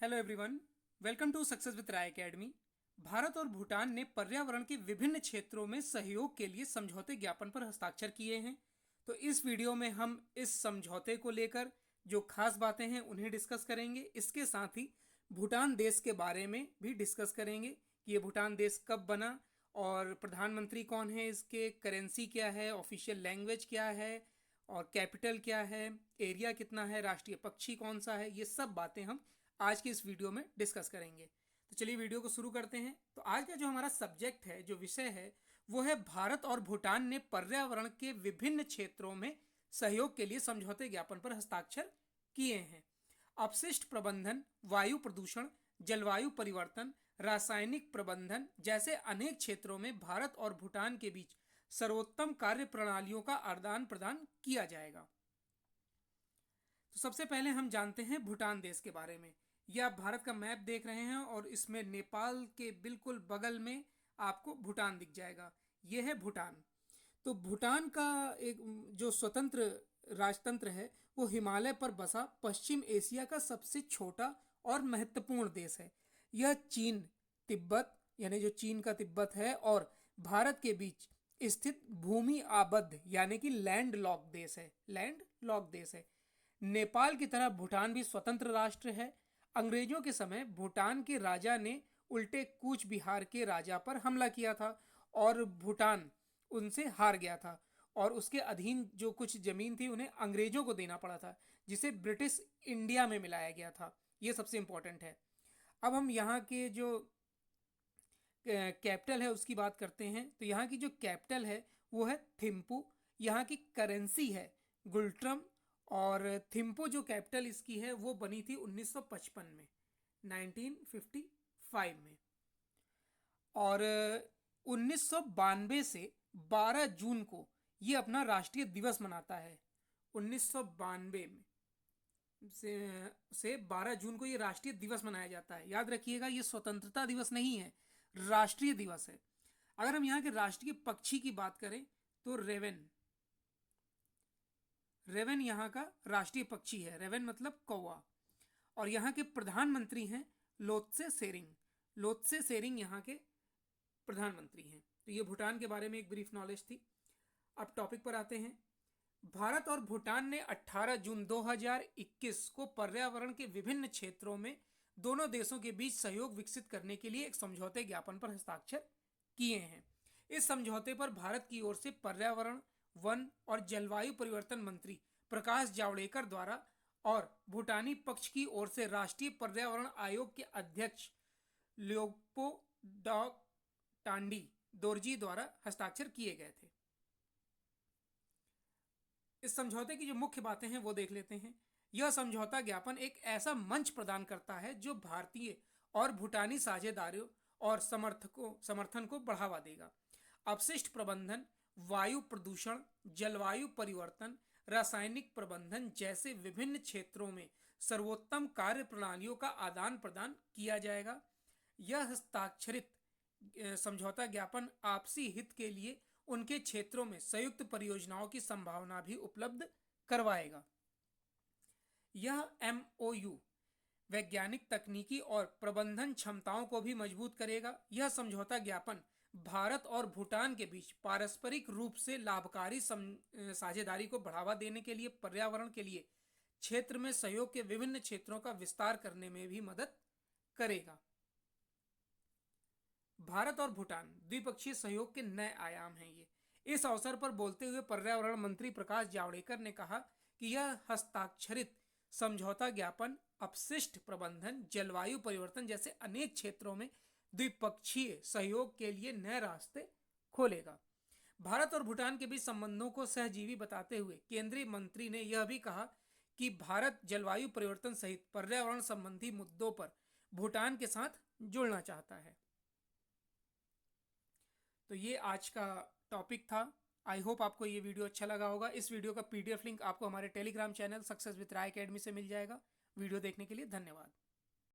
Hello everyone, welcome to success with Rai academy. Bharat और भूटान ने पर्यावरण के विभिन्न क्षेत्रों में सहयोग के लिए समझौते ज्ञापन पर हस्ताक्षर किए हैं। तो इस वीडियो में हम इस समझौते को लेकर जो खास बातें हैं उन्हें डिस्कस करेंगे। इसके साथ ही भूटान देश के बारे में भी डिस्कस करेंगे कि ये भूटान देश कब बना और प्रधानमंत्री कौन है, इसके करेंसी क्या है, ऑफिशियल लैंग्वेज क्या है और कैपिटल क्या है, एरिया कितना है, राष्ट्रीय पक्षी कौन सा है। ये सब बातें हम आज की इस वीडियो में डिस्कस करेंगे। तो चलिए वीडियो को शुरू करते हैं। तो आज का जो हमारा सब्जेक्ट है, जो विषय है, वो है भारत और भूटान ने पर्यावरण के विभिन्न क्षेत्रों में सहयोग के लिए समझौते ज्ञापन पर हस्ताक्षर किए हैं। अपशिष्ट प्रबंधन, वायु प्रदूषण, जलवायु परिवर्तन, रासायनिक प्रबंधन जैसे अनेक क्षेत्रों में भारत और भूटान के बीच सर्वोत्तम कार्य प्रणालियों का आदान प्रदान किया जाएगा। तो सबसे पहले हम जानते हैं भूटान देश के बारे में। यह आप भारत का मैप देख रहे हैं और इसमें नेपाल के बिल्कुल बगल में आपको भूटान दिख जाएगा। यह है भूटान। तो भूटान का एक जो स्वतंत्र राजतंत्र है वो हिमालय पर बसा पश्चिम एशिया का सबसे छोटा और महत्वपूर्ण देश है। यह चीन तिब्बत यानी जो चीन का तिब्बत है और भारत के बीच स्थित भूमि आबद्ध यानी कि लैंड लॉक देश है। लैंड लॉक देश है। नेपाल की तरह भूटान भी स्वतंत्र राष्ट्र है। अंग्रेजों के समय भूटान के राजा ने उल्टे कूच बिहार के राजा पर हमला किया था और भूटान उनसे हार गया था और उसके अधीन जो कुछ जमीन थी उन्हें अंग्रेजों को देना पड़ा था, जिसे ब्रिटिश इंडिया में मिलाया गया था। ये सबसे इंपॉर्टेंट है। अब हम यहाँ के जो कैपिटल है उसकी बात करते हैं। तो यहाँ की जो कैपिटल है वो है थिम्पू। यहाँ की करेंसी है गुल्ट्रम और थिम्पू जो कैपिटल इसकी है वो बनी थी 1955 में, 1955 में। और 1992 से 12 जून को ये अपना राष्ट्रीय दिवस मनाता है। 1992 में से 12 जून को ये राष्ट्रीय दिवस मनाया जाता है। याद रखिएगा, ये स्वतंत्रता दिवस नहीं है, राष्ट्रीय दिवस है। अगर हम यहाँ के राष्ट्रीय पक्षी की बात करें तो रेवन, रेवन यहाँ का राष्ट्रीय पक्षी है। रेवन मतलब कौवा। और यहाँ के प्रधानमंत्री हैं लोत्से सेरिंग। लोत्से सेरिंग यहाँ के प्रधानमंत्री हैं। तो ये भूटान के बारे में एक ब्रीफ नॉलेज थी। अब टॉपिक पर आते हैं। भारत और भूटान ने 18 जून 2021 को पर्यावरण के विभिन्न क्षेत्रों में दोनों देशों के बीच सहयोग विकसित करने के लिए एक समझौते ज्ञापन पर हस्ताक्षर किए हैं। इस समझौते पर भारत की ओर से पर्यावरण, वन और जलवायु परिवर्तन मंत्री प्रकाश जावड़ेकर द्वारा और भूटानी पक्ष की ओर से राष्ट्रीय पर्यावरण आयोग के अध्यक्ष ल्योग्पो डॉक टांडी दोरजी द्वारा हस्ताक्षर किए गए थे। इस समझौते की जो मुख्य बातें हैं वो देख लेते हैं। यह समझौता ज्ञापन एक ऐसा मंच प्रदान करता है जो भारतीय और भूटानी साझेदारों और समर्थन को बढ़ावा देगा। अपशिष्ट प्रबंधन, वायु प्रदूषण, जलवायु परिवर्तन, रासायनिक प्रबंधन जैसे विभिन्न क्षेत्रों में सर्वोत्तम कार्य प्रणालियों का आदान प्रदान किया जाएगा। यह हस्ताक्षरित समझौता ज्ञापन आपसी हित के लिए उनके क्षेत्रों में संयुक्त परियोजनाओं की संभावना भी उपलब्ध करवाएगा। यह एमओयू वैज्ञानिक, तकनीकी और प्रबंधन क्षमताओं को भी मजबूत करेगा। यह समझौता ज्ञापन भारत और भूटान के बीच पारस्परिक रूप से लाभकारी साझेदारी को बढ़ावा देने के लिए पर्यावरण के लिए क्षेत्र में सहयोग के विभिन्न क्षेत्रों का विस्तार करने में भी मदद करेगा। भारत और भूटान द्विपक्षीय सहयोग के नए आयाम हैं ये। इस अवसर पर बोलते हुए पर्यावरण मंत्री प्रकाश जावड़ेकर ने कहा कि यह हस्ताक्षरित समझौता ज्ञापन अपशिष्ट प्रबंधन, जलवायु परिवर्तन जैसे अनेक क्षेत्रों में द्विपक्षीय सहयोग के लिए नए रास्ते खोलेगा। भारत और भूटान के बीच संबंधों को सहजीवी बताते हुए केंद्रीय मंत्री ने यह भी कहा कि भारत जलवायु परिवर्तन सहित पर्यावरण संबंधी मुद्दों पर भूटान के साथ जुड़ना चाहता है। तो ये आज का टॉपिक था। आई होप आपको ये वीडियो अच्छा लगा होगा। इस वीडियो का पीडीएफ लिंक आपको हमारे Telegram channel success with Rai academy से मिल जाएगा। वीडियो देखने के लिए धन्यवाद।